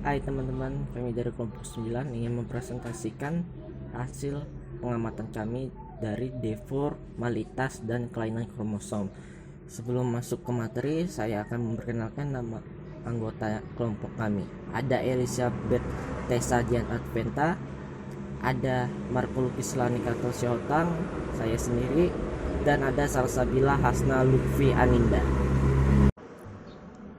Hai teman-teman, kami dari kelompok 9 ingin mempresentasikan hasil pengamatan kami dari deformalitas dan kelainan kromosom. Sebelum masuk ke materi, saya akan memperkenalkan nama anggota kelompok kami. Ada Elizabeth Tessa Dian Adventa, ada Marco Lukis Lanikato Syotang, saya sendiri, dan ada Salsabila Hasna Lutfi Aninda.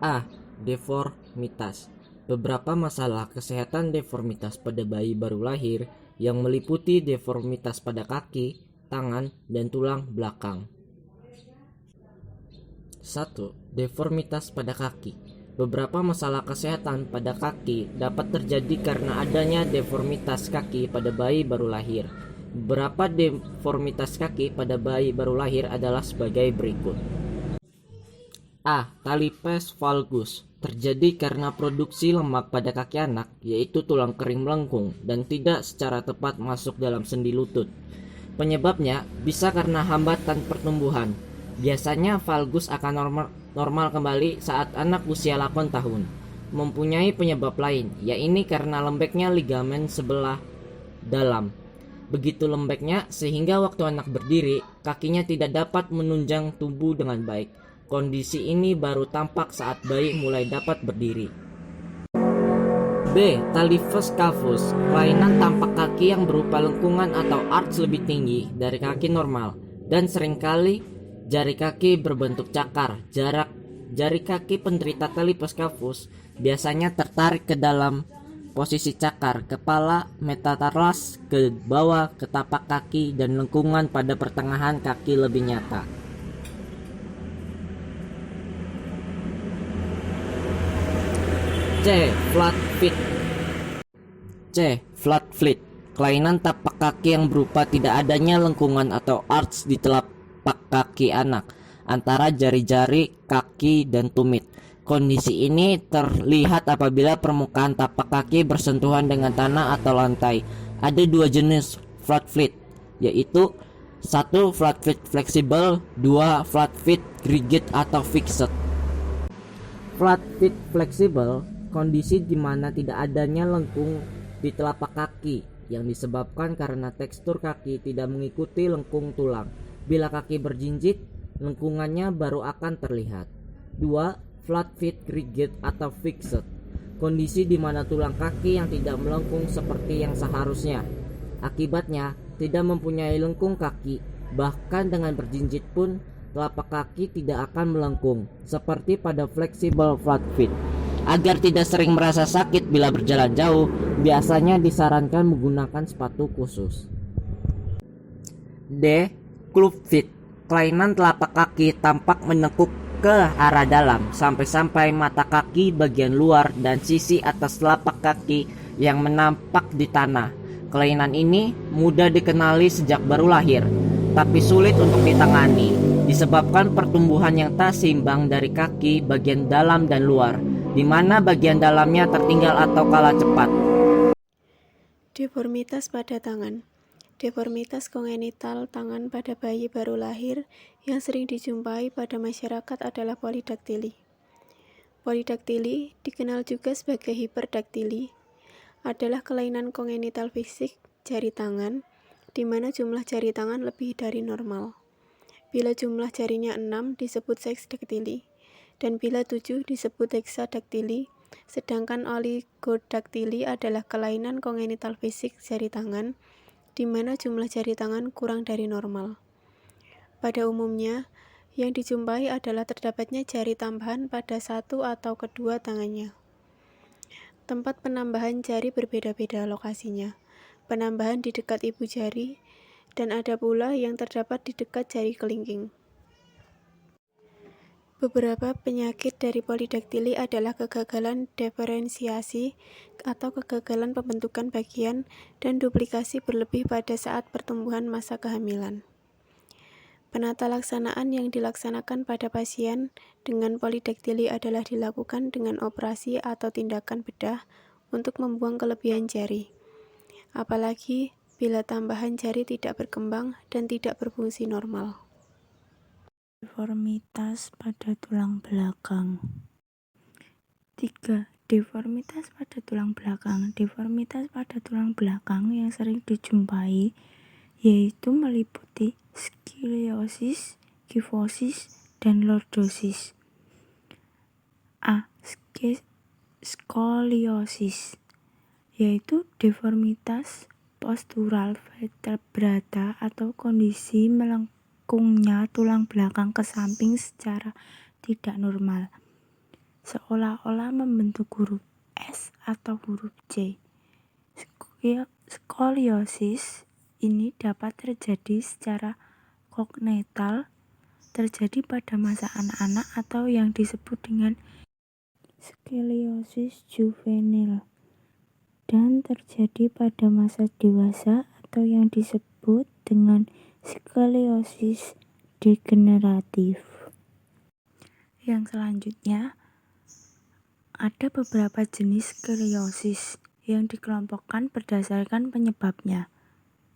A. Deformitas. Beberapa masalah kesehatan deformitas pada bayi baru lahir yang meliputi deformitas pada kaki, tangan, dan tulang belakang. 1. Deformitas pada kaki. Beberapa masalah kesehatan pada kaki dapat terjadi karena adanya deformitas kaki pada bayi baru lahir. Beberapa deformitas kaki pada bayi baru lahir adalah sebagai berikut. A. Talipes valgus terjadi karena produksi lemak pada kaki anak, yaitu tulang kering melengkung dan tidak secara tepat masuk dalam sendi lutut. Penyebabnya bisa karena hambatan pertumbuhan. Biasanya valgus akan normal kembali saat anak usia 8 tahun. Mempunyai penyebab lain, yaitu karena lembeknya ligamen sebelah dalam. Begitu lembeknya sehingga waktu anak berdiri, kakinya tidak dapat menunjang tubuh dengan baik. Kondisi ini baru tampak saat bayi mulai dapat berdiri. B. Talipes calvus, kelainan tapak kaki yang berupa lengkungan atau arch lebih tinggi dari kaki normal, dan seringkali jari kaki berbentuk cakar. Jari kaki penderita talipes calvus biasanya tertarik ke dalam posisi cakar, kepala metatarsus ke bawah ke tapak kaki, dan lengkungan pada pertengahan kaki lebih nyata. C. Flat feet. Flat feet, kelainan tapak kaki yang berupa tidak adanya lengkungan atau arch di telapak kaki anak antara jari-jari kaki dan tumit. Kondisi ini terlihat apabila permukaan tapak kaki bersentuhan dengan tanah atau lantai. Ada dua jenis flat feet, yaitu 1. Flat feet fleksibel, 2. Flat feet rigid atau fixed. Flat feet fleksibel, kondisi di mana tidak adanya lengkung di telapak kaki yang disebabkan karena tekstur kaki tidak mengikuti lengkung tulang. Bila kaki berjinjit, lengkungannya baru akan terlihat. 2. Flat feet rigid atau fixed, kondisi di mana tulang kaki yang tidak melengkung seperti yang seharusnya. Akibatnya, tidak mempunyai lengkung kaki, bahkan dengan berjinjit pun telapak kaki tidak akan melengkung, seperti pada flexible flat feet. Agar tidak sering merasa sakit bila berjalan jauh, biasanya disarankan menggunakan sepatu khusus. D. Club feet, kelainan telapak kaki tampak menekuk ke arah dalam sampai mata kaki bagian luar dan sisi atas telapak kaki yang menampak di tanah. Kelainan ini mudah dikenali sejak baru lahir, tapi sulit untuk ditangani, disebabkan pertumbuhan yang tak seimbang dari kaki bagian dalam dan luar, di mana bagian dalamnya tertinggal atau kalah cepat. Deformitas pada tangan. Deformitas kongenital tangan pada bayi baru lahir yang sering dijumpai pada masyarakat adalah polidaktili. Polidaktili, dikenal juga sebagai hiperdaktili, adalah kelainan kongenital fisik jari tangan, di mana jumlah jari tangan lebih dari normal. Bila jumlah jarinya 6 disebut seksdaktili, dan bila 7 disebut hexadaktili, sedangkan oligodaktili adalah kelainan kongenital fisik jari tangan, di mana jumlah jari tangan kurang dari normal. Pada umumnya, yang dijumpai adalah terdapatnya jari tambahan pada satu atau kedua tangannya. Tempat penambahan jari berbeda-beda lokasinya, penambahan di dekat ibu jari, dan ada pula yang terdapat di dekat jari kelingking. Beberapa penyakit dari polidaktili adalah kegagalan diferensiasi atau kegagalan pembentukan bagian dan duplikasi berlebih pada saat pertumbuhan masa kehamilan. Penata laksanaan yang dilaksanakan pada pasien dengan polidaktili adalah dilakukan dengan operasi atau tindakan bedah untuk membuang kelebihan jari, apalagi bila tambahan jari tidak berkembang dan tidak berfungsi normal. Deformitas pada tulang belakang. 3. Deformitas pada tulang belakang. Deformitas pada tulang belakang yang sering dijumpai yaitu meliputi skoliosis, kifosis, dan lordosis. A. Skoliosis yaitu deformitas postural vertebrata atau kondisi melengkungnya tulang belakang ke samping secara tidak normal, seolah-olah membentuk huruf S atau huruf C. Skoliosis ini dapat terjadi secara kongenital, terjadi pada masa anak-anak atau yang disebut dengan skoliosis juvenil, dan terjadi pada masa dewasa atau yang disebut dengan skoliosis degeneratif. Yang selanjutnya, ada beberapa jenis skoliosis yang dikelompokkan berdasarkan penyebabnya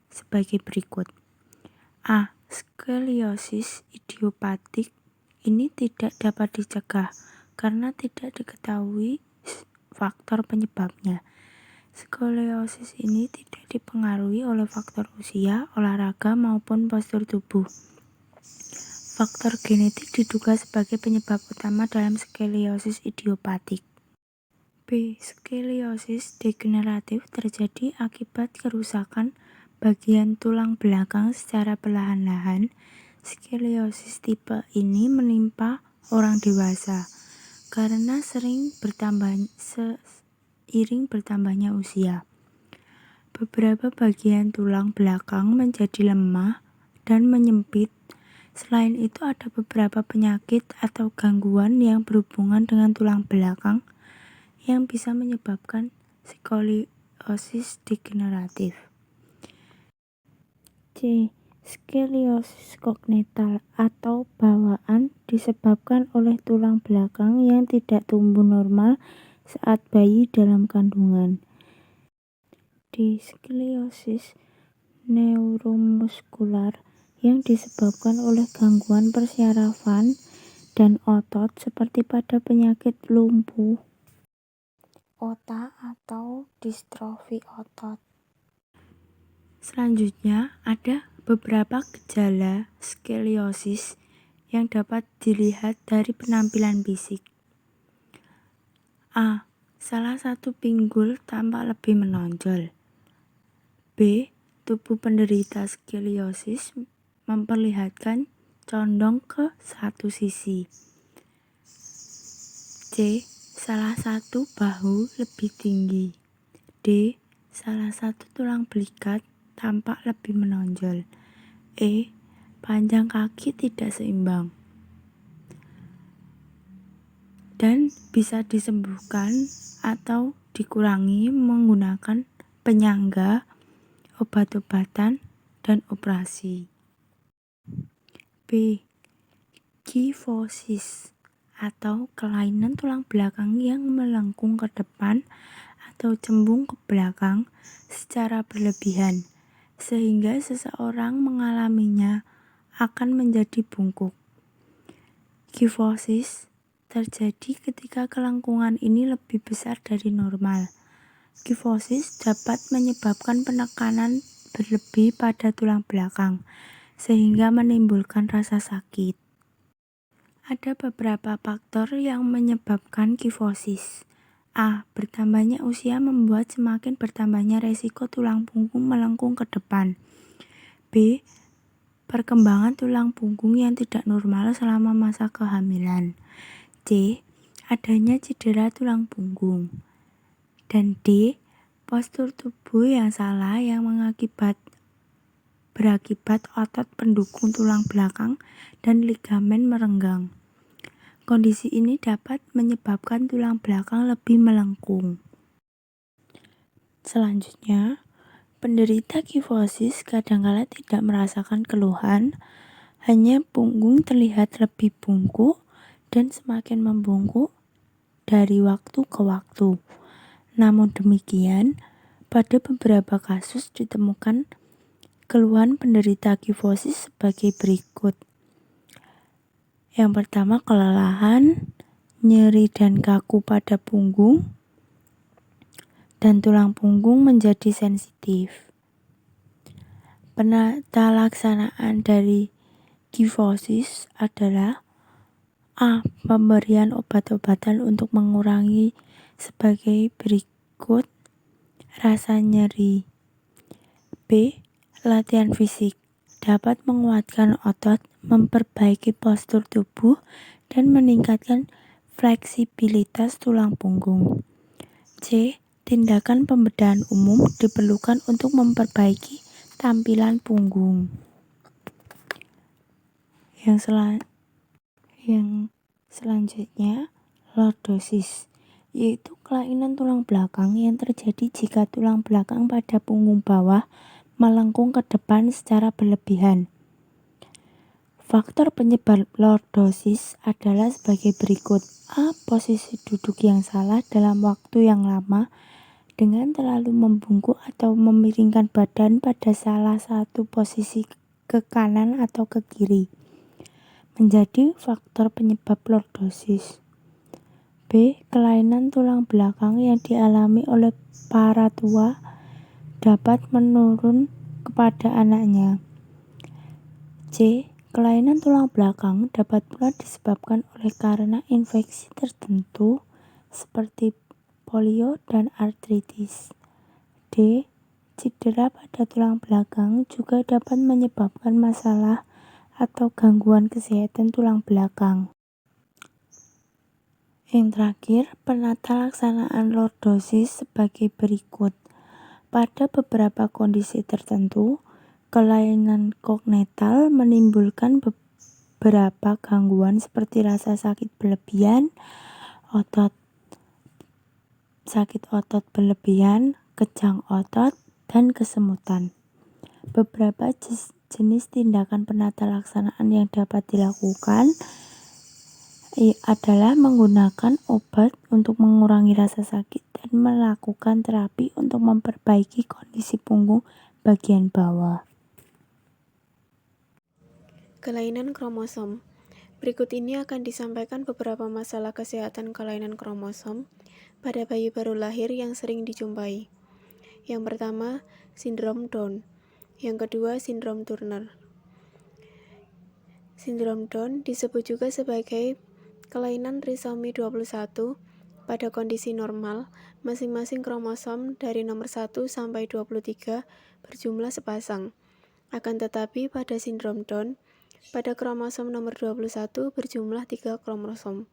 sebagai berikut. A. Skoliosis idiopatik. Ini tidak dapat dicegah karena tidak diketahui faktor penyebabnya. Skoliosis ini tidak dipengaruhi oleh faktor usia, olahraga, maupun postur tubuh. Faktor genetik diduga sebagai penyebab utama dalam skoliosis idiopatik. B. Skoliosis degeneratif terjadi akibat kerusakan bagian tulang belakang secara perlahan-lahan. Skoliosis tipe ini menimpa orang dewasa karena seiring bertambahnya usia. Beberapa bagian tulang belakang menjadi lemah dan menyempit. Selain itu, ada beberapa penyakit atau gangguan yang berhubungan dengan tulang belakang yang bisa menyebabkan skoliosis degeneratif. C. Skoliosis kongenital atau bawaan disebabkan oleh tulang belakang yang tidak tumbuh normal saat bayi dalam kandungan. D. Skoliosis neuromuskular yang disebabkan oleh gangguan persyarafan dan otot seperti pada penyakit lumpuh otak atau distrofi otot. Selanjutnya, ada beberapa gejala skoliosis yang dapat dilihat dari penampilan fisik. A. Salah satu pinggul tampak lebih menonjol. B. Tubuh penderita skoliosis memperlihatkan condong ke satu sisi. C. Salah satu bahu lebih tinggi. D. Salah satu tulang belikat tampak lebih menonjol. E. Panjang kaki tidak seimbang. Dan bisa disembuhkan atau dikurangi menggunakan penyangga, obat-obatan, dan operasi. B. Kifosis atau kelainan tulang belakang yang melengkung ke depan atau cembung ke belakang secara berlebihan, sehingga seseorang mengalaminya akan menjadi bungkuk. Kifosis terjadi ketika kelengkungan ini lebih besar dari normal. Kifosis dapat menyebabkan penekanan berlebih pada tulang belakang, sehingga menimbulkan rasa sakit. Ada beberapa faktor yang menyebabkan kifosis. A. Bertambahnya usia membuat semakin bertambahnya resiko tulang punggung melengkung ke depan. B. Perkembangan tulang punggung yang tidak normal selama masa kehamilan. C. Adanya cedera tulang punggung. Dan D. Postur tubuh yang salah yang berakibat otot pendukung tulang belakang dan ligamen merenggang. Kondisi ini dapat menyebabkan tulang belakang lebih melengkung. Selanjutnya, penderita kifosis kadangkala tidak merasakan keluhan, hanya punggung terlihat lebih bungkuk dan semakin membungkuk dari waktu ke waktu. Namun demikian, pada beberapa kasus ditemukan keluhan penderita kifosis sebagai berikut. Yang pertama, kelelahan, nyeri dan kaku pada punggung, dan tulang punggung menjadi sensitif. Penata laksanaan dari kifosis adalah A. Pemberian obat-obatan untuk mengurangi sebagai berikut: rasa nyeri. B. Latihan fisik dapat menguatkan otot, memperbaiki postur tubuh, dan meningkatkan fleksibilitas tulang punggung. C. Tindakan pembedahan umum diperlukan untuk memperbaiki tampilan punggung. Yang selanjutnya, lordosis, yaitu kelainan tulang belakang yang terjadi jika tulang belakang pada punggung bawah melengkung ke depan secara berlebihan. Faktor penyebab lordosis adalah sebagai berikut: A. Posisi duduk yang salah dalam waktu yang lama dengan terlalu membungkuk atau memiringkan badan pada salah satu posisi ke kanan atau ke kiri, menjadi faktor penyebab lordosis. B. Kelainan tulang belakang yang dialami oleh para tua dapat menurun kepada anaknya. C. Kelainan tulang belakang dapat pula disebabkan oleh karena infeksi tertentu seperti polio dan artritis. D. Cedera pada tulang belakang juga dapat menyebabkan masalah atau gangguan kesehatan tulang belakang. Yang terakhir, penata laksanaan lordosis sebagai berikut. Pada beberapa kondisi tertentu, kelainan kongenital menimbulkan beberapa gangguan seperti rasa sakit berlebihan, sakit otot berlebihan, kejang otot, dan kesemutan. Beberapa jenis tindakan penata laksanaan yang dapat dilakukan adalah menggunakan obat untuk mengurangi rasa sakit dan melakukan terapi untuk memperbaiki kondisi punggung bagian bawah. Kelainan kromosom. Berikut ini akan disampaikan beberapa masalah kesehatan kelainan kromosom pada bayi baru lahir yang sering dijumpai. Yang pertama, sindrom Down. Yang kedua, sindrom Turner. Sindrom Down disebut juga sebagai kelainan trisomi 21. Pada kondisi normal, masing-masing kromosom dari nomor 1 sampai 23 berjumlah sepasang. Akan tetapi pada sindrom Down, pada kromosom nomor 21 berjumlah 3 kromosom.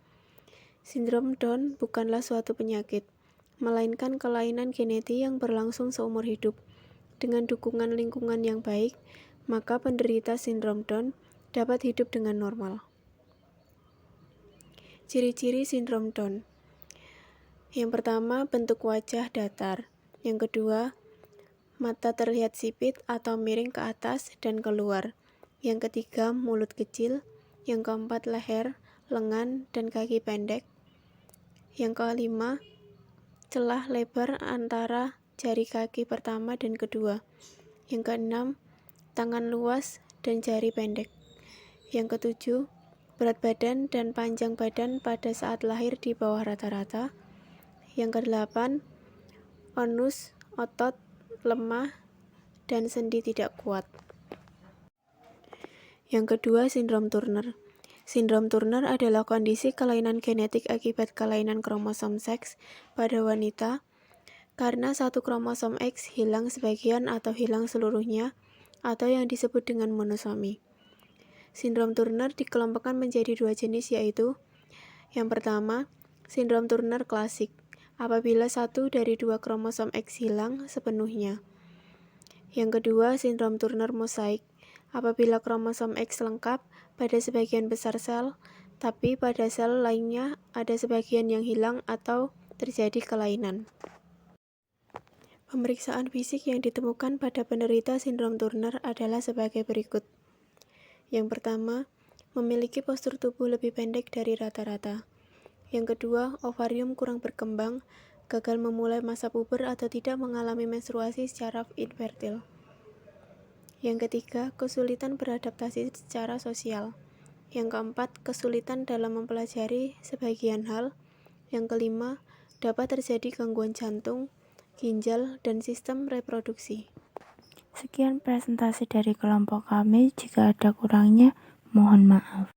Sindrom Down bukanlah suatu penyakit, melainkan kelainan genetik yang berlangsung seumur hidup. Dengan dukungan lingkungan yang baik, maka penderita sindrom Down dapat hidup dengan normal. Ciri-ciri sindrom Down. Yang pertama, bentuk wajah datar. Yang kedua, mata terlihat sipit atau miring ke atas dan keluar. Yang ketiga, mulut kecil. Yang keempat, leher, lengan, dan kaki pendek. Yang kelima, celah lebar antara jari kaki pertama dan kedua. Yang keenam, tangan luas dan jari pendek. Yang ketujuh, berat badan dan panjang badan pada saat lahir di bawah rata-rata. Yang kedelapan, onus, otot, lemah, dan sendi tidak kuat. Yang kedua, sindrom Turner. Sindrom Turner adalah kondisi kelainan genetik akibat kelainan kromosom seks pada wanita karena satu kromosom X hilang sebagian atau hilang seluruhnya, atau yang disebut dengan monosomi. Sindrom Turner dikelompokkan menjadi 2 jenis, yaitu yang pertama, sindrom Turner klasik, apabila 1 dari 2 kromosom X hilang sepenuhnya. Yang kedua, sindrom Turner mosaik, apabila kromosom X lengkap pada sebagian besar sel, tapi pada sel lainnya ada sebagian yang hilang atau terjadi kelainan. Pemeriksaan fisik yang ditemukan pada penderita sindrom Turner adalah sebagai berikut. Yang pertama, memiliki postur tubuh lebih pendek dari rata-rata. Yang kedua, ovarium kurang berkembang, gagal memulai masa puber atau tidak mengalami menstruasi secara infertil. Yang ketiga, kesulitan beradaptasi secara sosial. Yang keempat, kesulitan dalam mempelajari sebagian hal. Yang kelima, dapat terjadi gangguan jantung, ginjal, dan sistem reproduksi. Sekian presentasi dari kelompok kami. Jika ada kurangnya, mohon maaf.